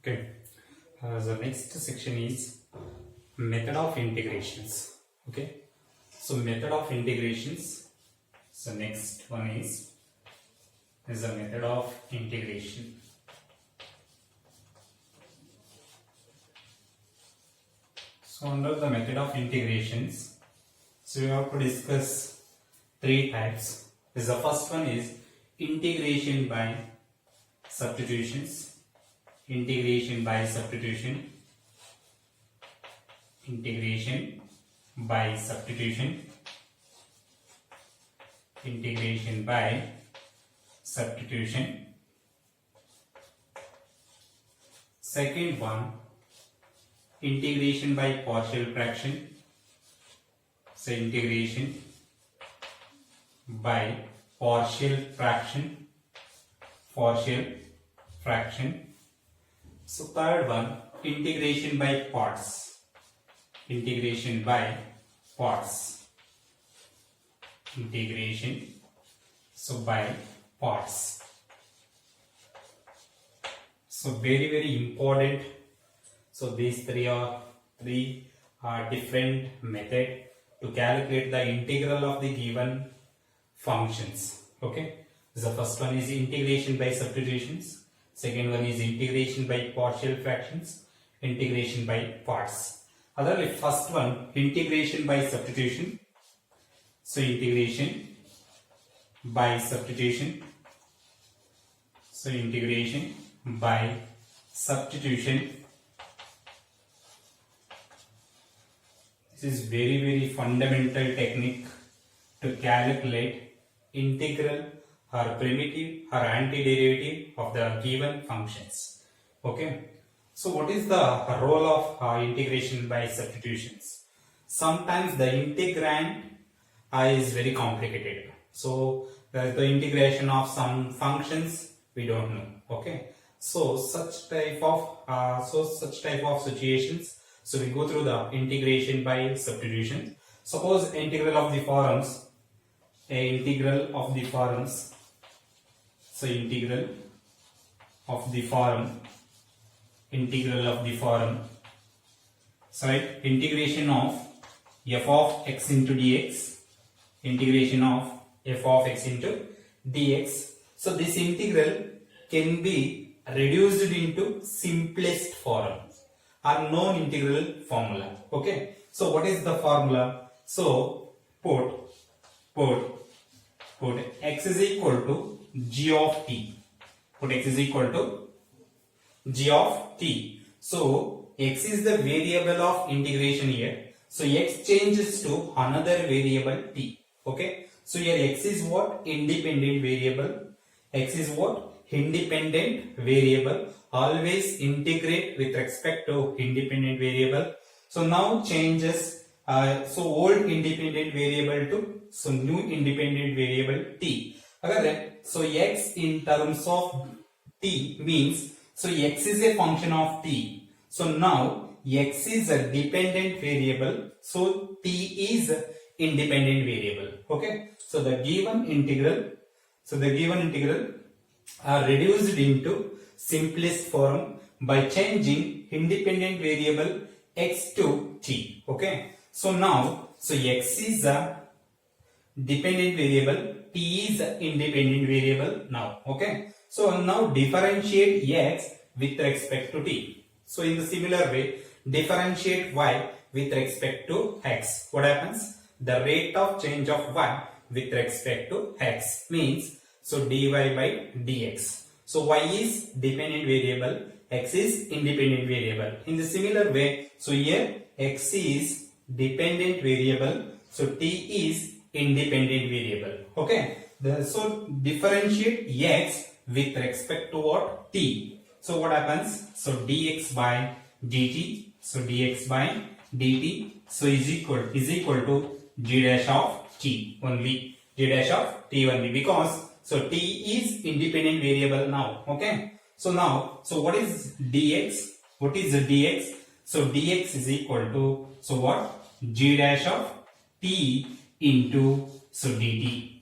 Okay. The next section is method of integrations. Okay. So method of integrations. So next one is the method of integration. So under the method of integrations, so we have to discuss three types. The first one is integration by substitutions. Integration by substitution. Integration by substitution. Integration by substitution. Second one, integration by partial fraction. So integration by partial fraction. So third one, integration by parts. Integration by parts. Integration so by parts. So very important. So these three are different method to calculate the integral of the given functions. Okay. The first one is integration by substitutions. Second one is integration by partial fractions. Integration by parts. Otherwise, first one, integration by substitution. So integration by substitution. So integration by substitution. This is very fundamental technique to calculate integral or primitive or antiderivative of the given functions. Okay. So what is the role of integration by substitutions? Sometimes the integrand is very complicated. So the integration of some functions we don't know. Okay. So such type of situations. So we go through the integration by substitution. Suppose integral of the forms. So integral of the form. So integration of f of x into dx. Integration of f of x into dx. So this integral can be reduced into simplest form or known integral formula. Okay. So what is the formula? So put x is equal to g of t. Put x is equal to g of t. So x is the variable of integration here. So x changes to another variable t. Okay. So here x is what? Independent variable. X is what? Independent variable. Always integrate with respect to independent variable. So now changes. So old independent variable to new independent variable t. So x in terms of t means so x is a function of t. So now x is a dependent variable. So t is independent variable. Okay. So the given integral are reduced into simplest form by changing independent variable x to t. Okay. So now x is a dependent variable, t is a independent variable now. Okay. So now differentiate x with respect to t. So in the similar way, differentiate y with respect to x. What happens? The rate of change of y with respect to x means so dy by dx. So y is dependent variable, x is independent variable. In the similar way, so here x is dependent variable, so t is independent variable. Okay. So differentiate x with respect to what? T. So what happens? So dx by dt. So dx by dt. So is equal to g dash of t only. G dash of t only because so t is independent variable now. Okay. So now what is dx? What is the dx? So dx is equal to so what? G dash of t into so dt.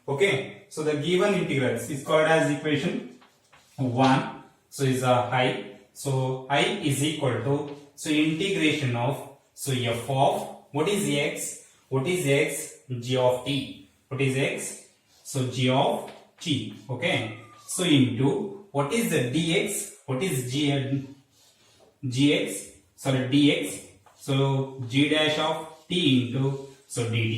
Okay. So the given integrals is called as equation 1. So is a high. So I is equal to, so integration of, so f of, what is x? What is x? G of t. What is x? So g of t. Okay. So into, what is the dx? What is gx? Sorry, dx. So g dash of t into, so dt.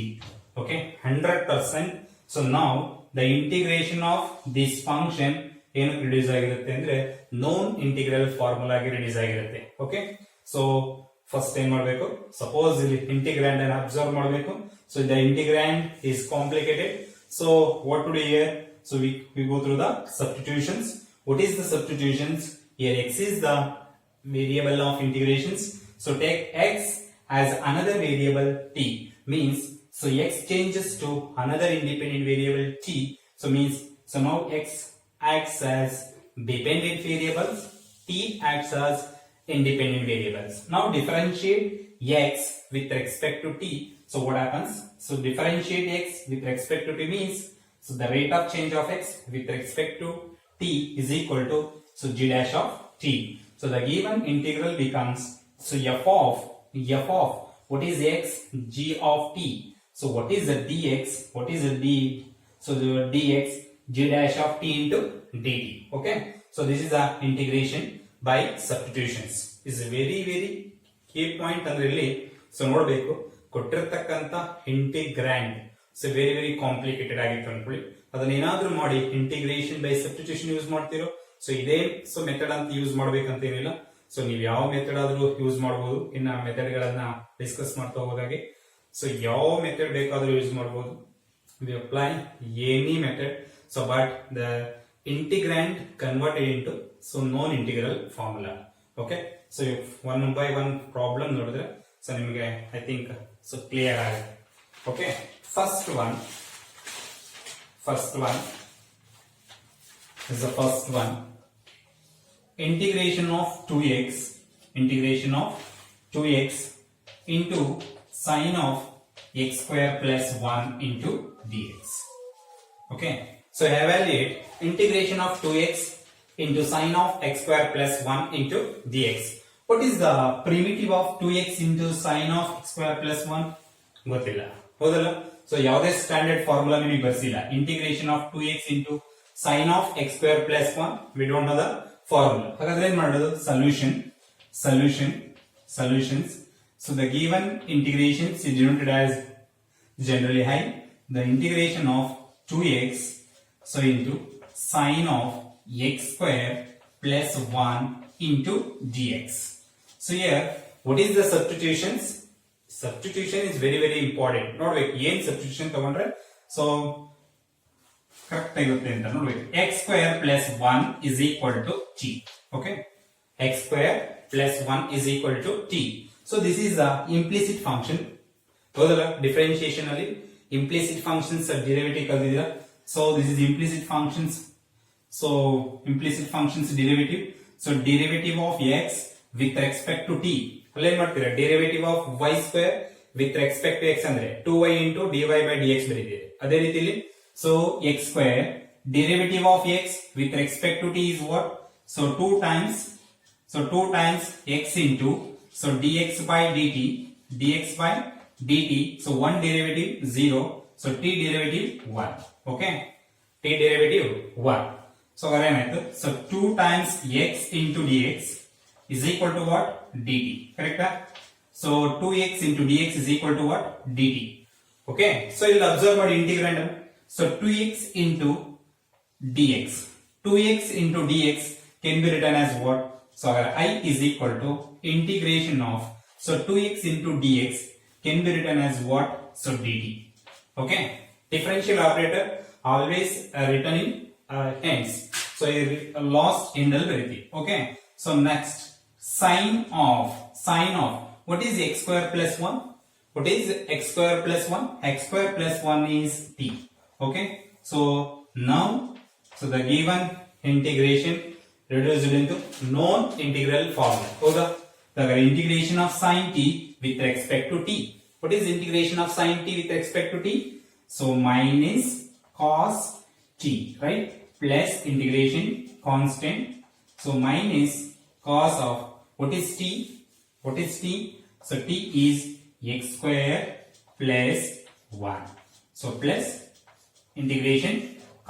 Okay, 100%. So now the integration of this function ಏನಕ್ಕೆ reduce ಆಗಿರುತ್ತೆ ಅಂದ್ರೆ known integral formula ಆಗಿ reduce ಆಗಿರುತ್ತೆ. Okay, so first ಏನ್ ಮಾಡಬೇಕು, suppose ಇಲ್ಲಿ integrand ಅನ್ನು observe ಮಾಡಬೇಕು. So the integrand is complicated. So what to do here? So we go through the substitutions. What is the substitutions? Here x is the variable of integrations. So take x as another variable t. Means, so x changes to another independent variable t. So means, so now x acts as dependent variables, t acts as independent variables. Now differentiate x with respect to t. So what happens? So differentiate x with respect to t means, so the rate of change of x with respect to t is equal to, so g dash of t. So the given integral becomes, so f of what is x? G of t. So what is the dx? What is the d? So the dx g dash of t into dt. Okay, so this is the integration by substitutions. Is a very key point ಅಂದ್ರೆ ಇಲ್ಲಿ so ನೋಡಬೇಕು, ಕೊಟ್ಟಿರತಕ್ಕಂತ integrand so very complicated ಆಗಿತ್ತು ಅನ್ಕೊಳ್ಳಿ. ಅದನ್ನ ಏನಾದ್ರೂ ಮಾಡಿ integration by substitution use ಮಾಡ್ತಿರೋ, so ಇದೇ ಸೊ ಮೆಥಡ್ ಅಂತ ಯೂಸ್ ಮಾಡ್ಬೇಕಂತ ಏನಿಲ್ಲ. ಸೊ ನೀವು ಯಾವ ಮೆಥಡ್ ಆದ್ರೂ ಯೂಸ್ ಮಾಡಬಹುದು. ಇನ್ನ ಮೆಥಡ್ ಗಳನ್ನ ಡಿಸ್ಕಸ್ ಮಾಡ್ತಾ ಹೋದಾಗೆ, ಸೊ ಯಾವ ಮೆಥಡ್ ಬೇಕಾದ್ರೂ ಯೂಸ್ ಮಾಡಬಹುದು. We apply any method, so but the integrand converted into, so non-integral formula. Okay, so if one by one problem nodidre, so nimage I think so clear aಗುತ್ತೆ. Okay, first one is the first one. Integration of 2x into sine of x square plus 1 into dx. Okay, so evaluate integration of 2x into sine of x square plus 1 into dx. What is the primitive of 2x into sine of x square plus 1? ಗೊತ್ತಿಲ್ಲ, ಹೌದಲ್ಲ? So ಯಾವುದೇ standard formula ನಿಮಗೆ ಬರ್ಸಿಲ್ಲ. Integration of 2x into sine of x square plus 1, we don't know the formula. ಹಾಗಾದ್ರೆ ಏನ್ ಮಾಡೋದು? solutions. So the given integrations is denoted as generally high. The integration of 2x, so into sine of x square plus 1 into dx. So here, what is the substitutions? Substitution is very important. ನೋಡ್ಬೇಕು ಏನ್ substitution ತಗೊಂಡ್ರೆ so correct ಆಗುತ್ತೆ ಅಂತ ನೋಡ್ಬೇಕು. x square plus 1 is equal to t. Okay, x square plus 1 is equal to t. So this is the implicit function. ಹೌದಲ್ಲ? Differentiation ಅಲ್ಲಿ implicit functions derivative ಕಲಿದಿರಾ. So this is implicit functions. So implicit functions derivative. So derivative of x with respect to t. ಅಲ್ಲಿ ಏನ್ ಮಾಡ್ತೀರಾ? derivative of y square with respect to x ಅಂದ್ರೆ 2y into dy by dx ಬರೀತೀರಿ. ಅದೇ ರೀತಿಲಿ so x square derivative of x with respect to t is what? So 2 times x into, so dx by dt, so 1 derivative 0, so t derivative 1. Okay, t derivative 1. So ಏನಾಯ್ತು? So 2 times x into dx is equal to what? dt. Correct? So 2x into dx is equal to what? dt. Okay, so you'll observe what integrand. So 2x into dx can be written as what? So I is equal to integration of, so 2x into dx can be written as what? So dt. Okay, differential operator always written in ends, so lost in the. Okay, so next sine of what is x square plus 1? What is x square plus 1? X square plus 1 is t. Okay, so now, so the given integration reduced into non-integral formula. So the integration of sine t with respect to t. What is integration of sine t with respect to t? So minus cos t, right? Plus integration constant. So minus cos of what is t? What is t? So t is x square plus 1. So plus integration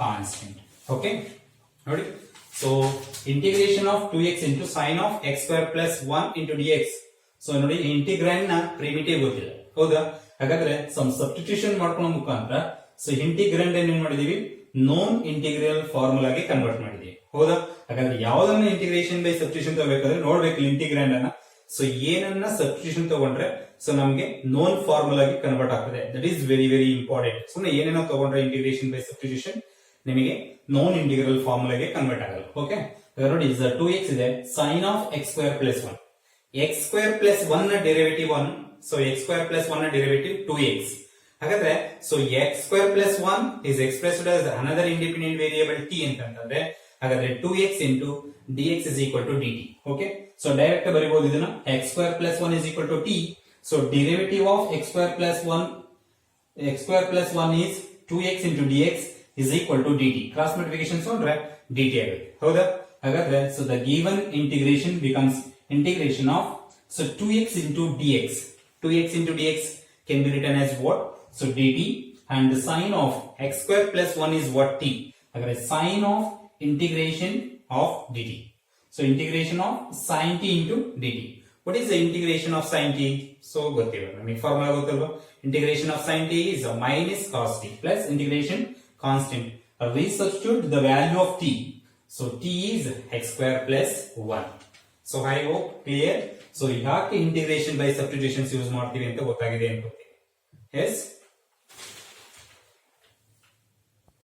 constant. Okay. Ready? So integration of 2x into sin of x square plus 1 into dx. So ನೋಡಿ integrand ನ primitive ಗೊತ್ತಿಲ್ಲ ಹೌದಾ, ಹಾಗಾದ್ರೆ some substitution ಮಾಡ್ಕೊಳ್ಳೋ ಮುಖಾಂತರ so integrand ಏನ್ ಮಾಡಿದೀವಿ non integral ಫಾರ್ಮುಲಾಗೆ convert ಮಾಡಿದೀವಿ ಹೌದಾ. ಹಾಗಾದ್ರೆ ಯಾವ್ದನ್ನ ಇಂಟಿಗ್ರೇಷನ್ ಬೈ ಸಬ್ಸ್ಟಿಟ್ಯೂಷನ್ ತಗೋಬೇಕಾದ್ರೆ ನೋಡ್ಬೇಕು ಇಂಟಿಗ್ರಾಂಡ್ ಅನ್ನ. ಸೊ ಏನನ್ನ ಸಬ್ಸ್ಟಿಟ್ಯೂಷನ್ ತಗೊಂಡ್ರೆ ಸೊ ನಮ್ಗೆ ನೋನ್ ಫಾರ್ಮುಲಾಗೆ ಕನ್ವರ್ಟ್ ಆಗ್ತದೆ. That is very very important. ಸುಮ್ಮನೆ ಏನೇನೋ ತಗೊಂಡ್ರೆ ಇಂಟಿಗ್ರೇಷನ್ ಬೈ ಸಬ್ಸ್ಟಿಟ್ಯೂಷನ್ ನಿಮಗೆ ನೋನ್ ಇಂಟಿಗ್ರಲ್ ಫಾರ್ಮುಲಾಗೆ ಕನ್ವರ್ಟ್ ಆಗಲ್ಲ. ಓಕೆ, ನೋಡಿ 2x ಇದೆ sin of x square plus 1. x square plus 1 ನ derivative 1. So x square plus 1 ನ ಡೆರಿವೇಟಿವ್ 2x. ಹಾಗಾದ್ರೆ so x square plus 1 is expressed as another independent variable t ಅಂತಂದ್ರೆ ಹಾಗಾದ್ರೆ 2x into dx is equal to dt. Okay, so direct ಬರೀಬಹುದು ಇದನ್ನ x square plus 1 is equal to t. So derivative of x square plus 1 is 2x into dx is equal to dt. Cross multiplication ತಗೊಂಡ್ರೆ dt ಆಗುತ್ತೆ ಹೌದಾ. ಹಾಗಾದ್ರೆ so the given integration becomes integration of so 2x into dx. 2x into dx can be written as what? So dt, and the sign of x square plus 1 is what? T. Again, sign of integration of dt. So integration of sin t into dt. What is the integration of sin t? So ಗೊತ್ತಿಲ್ಲ ನಮಗೆ formula ಗೊತ್ತಲ್ವಾ. integration of sin t is a minus cos t plus integration constant. We substitute the value of t. So t is x square plus 1. So I hope clear. So ಯಾಕೆ integration by substitutions use ಮಾಡ್ತೀವಿ ಅಂತ ಗೊತ್ತಾಗಿದೆ ಅನ್ಕೋತೀನಿ. S